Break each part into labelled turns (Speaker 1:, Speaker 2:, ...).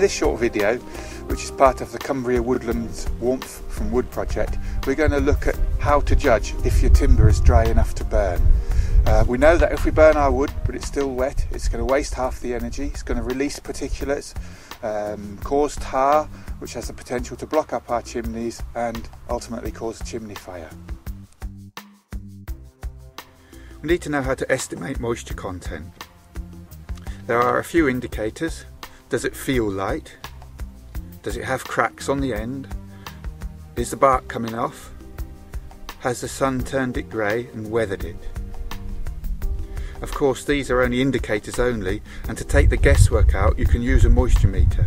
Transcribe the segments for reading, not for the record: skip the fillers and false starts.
Speaker 1: this short video, which is part of the Cumbria Woodlands Warmth from Wood project, we're going to look at how to judge if your timber is dry enough to burn. We know that if we burn our wood but it's still wet, it's going to waste half the energy, it's going to release particulates, cause tar, which has the potential to block up our chimneys and ultimately cause a chimney fire. We need to know how to estimate moisture content. There are a few indicators. Does it feel light? Does it have cracks on the end? Is the bark coming off? Has the sun turned it grey and weathered it? Of course, these are only indicators only, and to take the guesswork out you can use a moisture meter.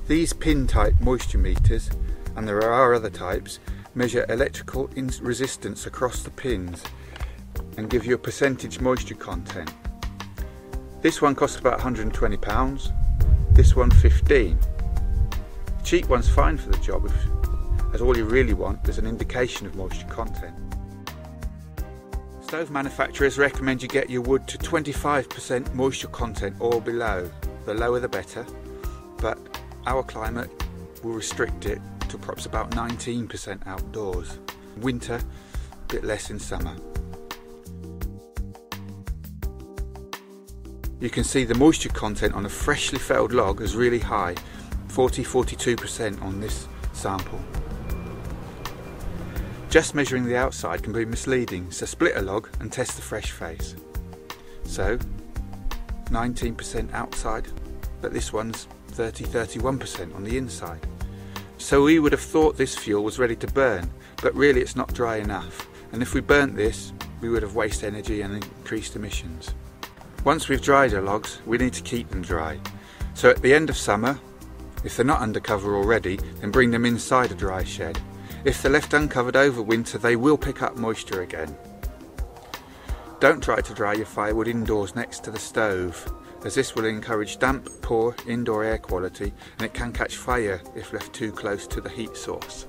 Speaker 1: These pin type moisture meters, and there are other types, measure electrical resistance across the pins and give you a percentage moisture content. This one costs about £120, this one 15. The cheap one's fine for the job, as all you really want is an indication of moisture content. Stove manufacturers recommend you get your wood to 25% moisture content or below. The lower the better, but our climate will restrict it to perhaps about 19% outdoors. Winter, a bit less in summer. You can see the moisture content on a freshly felled log is really high, 40–42% on this sample. Just measuring the outside can be misleading, so split a log and test the fresh face. So 19% outside, but this one's 30–31% on the inside. So we would have thought this fuel was ready to burn, but really it's not dry enough, and if we burnt this we would have wasted energy and increased emissions. Once we've dried our logs, we need to keep them dry. So at the end of summer, if they're not under cover already, then bring them inside a dry shed. If they're left uncovered over winter, they will pick up moisture again. Don't try to dry your firewood indoors next to the stove, as this will encourage damp, poor indoor air quality, and it can catch fire if left too close to the heat source.